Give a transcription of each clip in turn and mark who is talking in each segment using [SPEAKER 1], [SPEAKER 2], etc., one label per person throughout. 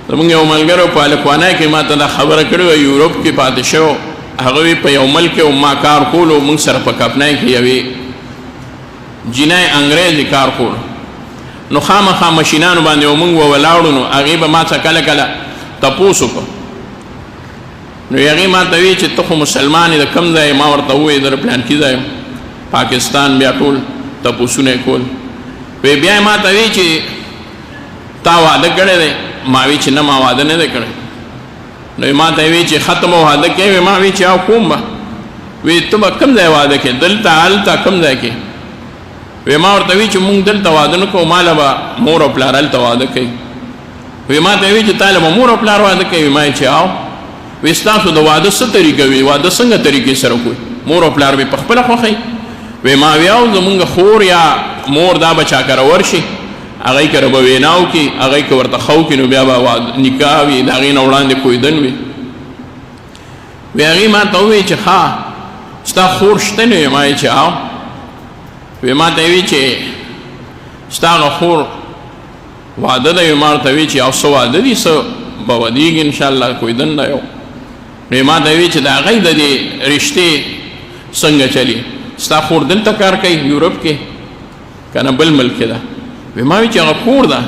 [SPEAKER 1] زمونږ یو ملګری په هلکوانۍ کې ما ته دا خبره کړې وه یورپ کې پاتې شوی هغه وی په یو ملک کې ما کار کولو موږ سره په کپنۍ کې یوې جینۍ انګریزي کار کولو نو خامخا مشینانو باندې موږ ولاړو نو هغې به ما څه کله کله تپوس وکړو نو هغې ما ته وی چې ته خو مسلمان یې د کوم ځای ما ورته ووایې د پلانکي ځای پاکستان بیا ټول تپوسونه یې کول وی بیا یې ما ته وی چې تا واده کړی دی ما وی چې نه ما واده نه دی کړی نو ما ته وی چې ختم واده کوي ما وی چې او کوم به وی ته به کوم ځای واده کوې دلته هلته کوم ځای کې وی ما ورته وی چې مونږ دلته واده نه کوو ما له به مور او پلار هلته واده کوي وی ما ته وی چې تا له به مور او پلار واده کوي ما چې او وی ستاسو د واده څه طریقه وي واده څنګه طریقې سره کوي مور او پلار به په خپله خوښوي وی ما وی او زمونږ خور یا مور دا به چا کره ورشي هغې کره به وینا وکړي هغې که ورته ښه وکړي نو بیا به نکاح وي د هغې نه وړاندې کویدن وي وی هغې ما ته ووایي چې ښه ستا خور شته نه وي ما یې چې او وی ما ته وی چې ستا هغه خور واده دی ما ورته وی چې او څه واده دي څه به ودېږي انشاءالله کویدن ده یو نو ما ته وی چې د هغې د دې رشتې څنګه چلي ستا خور دلته کار کوي یورپ کې که نه بل ملک کې ده وی ما وی چې هغه کور ده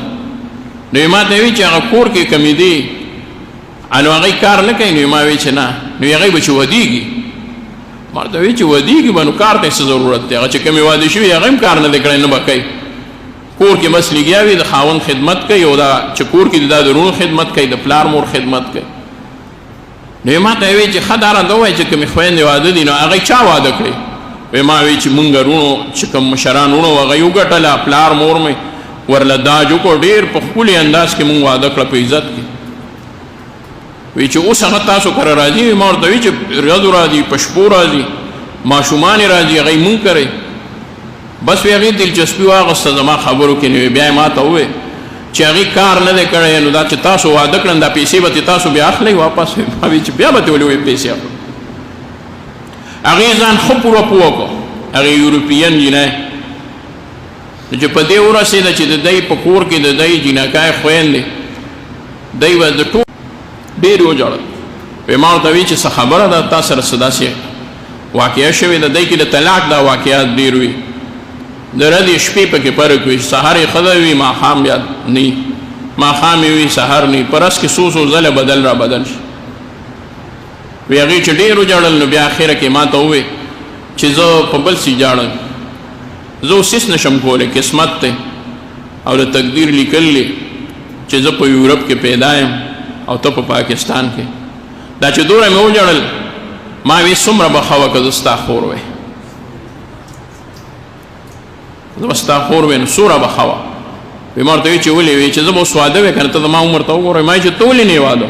[SPEAKER 1] نو ما ته وی چې هغه کور کې کمې دي نو هغې کار نه کوي نو ما وی چې نه نو هغې به چې ودېږي ما ته وی چې ودېږي به نو کار ته څه ضرورت دی هغه چې کمې واده شوي هغه هم کار نه دی کړی نه به کوي کور کې بس لګیا وي د خاوند خدمت کوي او دا چې کور کې دا د وروڼو خدمت کوي د پلار مور خدمت کوي نو ما ته وی چې ښه دا راته ووایي چې کومې خویندې واده دي نو هغې چا واده کړی وی ما وی چې مونږ وروڼو چې کوم مشران وروڼو هغه یې وګټله پلار مور مې ورله داج وکړو ډېر په ښکلي انداز کې مونږ واده کړه په عزت کې وی چې اوس هغه تاسو کره راځي ما ورته وی چې ورځو راځي په شپو راځي ماشومان یې راځي هغې مونږ کوئ بس وی هغې دلچسپي واخیسته زما خبرو کې نو بیا یې ما ته ووی چې هغې کار نه دی کړی نو دا چې تاسو واده کړن دا پیسې به تاسو بیا اخلئ واپس ما وی چې بیا به تې ولې وایي پیسې اخلو هغې ځان ښه پوره پوه کړو هغې یورپین جینۍ چې په دې ورسېده چې د دی په کور کې د دی جینکۍ خویندې دی به د ټول ډېرې وژړل وی ما ورته وی چې څه خبره ده تا سره څه داسې واقعه شوې ده دی کې د طلاق دا واقعات ډېر وي د ردې شپې پکې فرق وي سهار یې ښه وي ماښام بیا نه ماښام یې وي سهار نه په رس کې څو ځله بدل را بدل شي وی هغې چې ډېر وژړل نو بیا اخره کې ما ته ووی چې زه په بل څه جاړم زه اوس هېڅ نشم کولی قسمت دی او د تقدیر لیکل دی چې زه په یورپ کې پیدا یم او ته په پاکستان کې دا چې دوره مې وژړل ما وی څومره به ښه وه که زه ستا خور وی زه به ستا خور وی نو څومره به ښه وه وی ما ورته وی چې ولې وی چې زه به اوس واده وی که نه ته زما عمر ته وګورئ ما چې ته ولې نه یې واده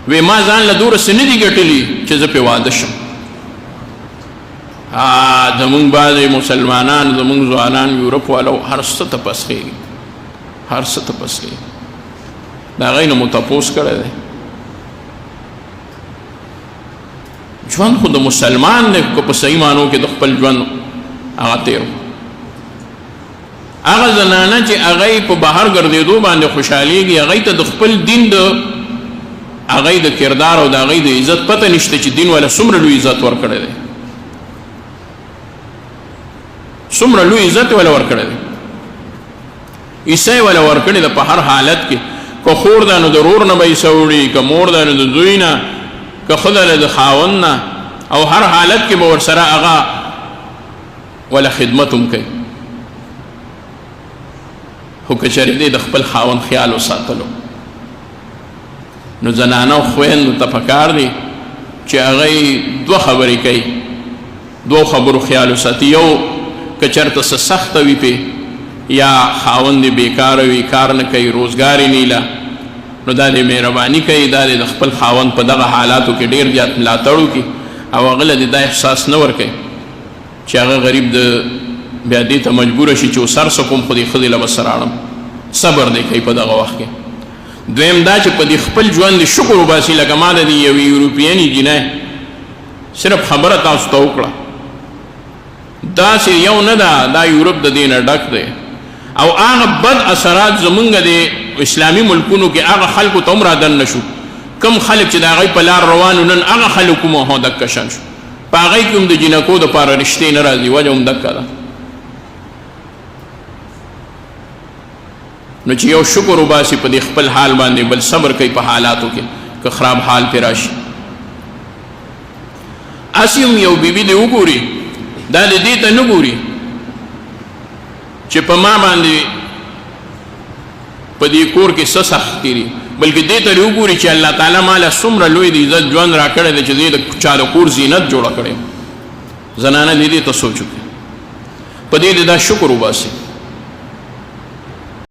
[SPEAKER 1] وی ما ځان له دوره څه نه دي ګټلي چې زه پرې واده شم زمونږ بعضې مسلمانان زمونږ ځوانان یورپ والو هر څه ته پسخېږي هر څه ته پسخېږي د هغې نه مو تپوس کړی دی ژوند خو د مسلمان دی که په صحیح معنو کې د خپل ژوند هغه تېر هغه زنانه چې هغې په بهر ګرځېدو باندې خوشحالېږي هغې ته د خپل دین د هغې د کردار او د هغې د عزت پته نشته چې دین والا څومره لوی عزت ورکړی دی څومره لوی عزت والا ورکړی دی عیسی والا ورکړی دی په هر حالت کې که خور ده نو د رور نه به عیسه وړي که مور ده نو د زوی نه که ښځه ده د خاوند نه او هر حالت کې به ورسره هغه ولا خدمت هم کوي خو که چېرې دی د خپل خاوند خیال وساتلو نو زنانه او خویندو ته پکار دی چې هغې دوه خبرې کوي دوه خبرو خیال وساتي یو که چېرته څه سخته وي پې یا خاوند یې بېکاره وي کار نه کوي روزګار یې نیله نو دا دې مهرباني کوي دا دې د خپل خاوند په دغه حالاتو کې ډېر زیات ملاتړ وکړي او هغه له دې دا احساس نه ورکوي چې هغه غریب د بیا دې ته مجبوره شي چې سر سکوم خو دې ښځې له به سره اړم صبر دی کوي په دغه وخت کې دویم دا چې په دې خپل ژوند د شکر وباسي لکه ما د دې یوې یورپینې جینۍ صرف خبره تاسو ته وکړه داسې یو نه ده دا یورپ د دې نه ډک دی او هغه بد اثرات زمونږ د اسلامی ملکونو کې هغه خلکو ته هم رادن نشو کم خلک چې د هغوی په لار روانو نن هغه خلکو مو هم دکه شان شو په هغوی کې هم د جینکو دپاره رشتې نه راځي وجه هم دکه ده نو چې یو شکر وباسي په دې خپل حال باندې بل صبر کوي په حالاتو کې که خراب حال پې راشي اسی هم یو بیبي دې وګوري دا د دې ته نه ګوري چې په ما باندې په دې کور کې څه سخت دي بلکې دې ته وګوري چې الله تعالی ماله څومره لوی د عزت ژوند راکړی دی چې دې د چا د کور زینت جوړه کړې زنانه دې ته سوچ وکړي په دې دا شکر وباسي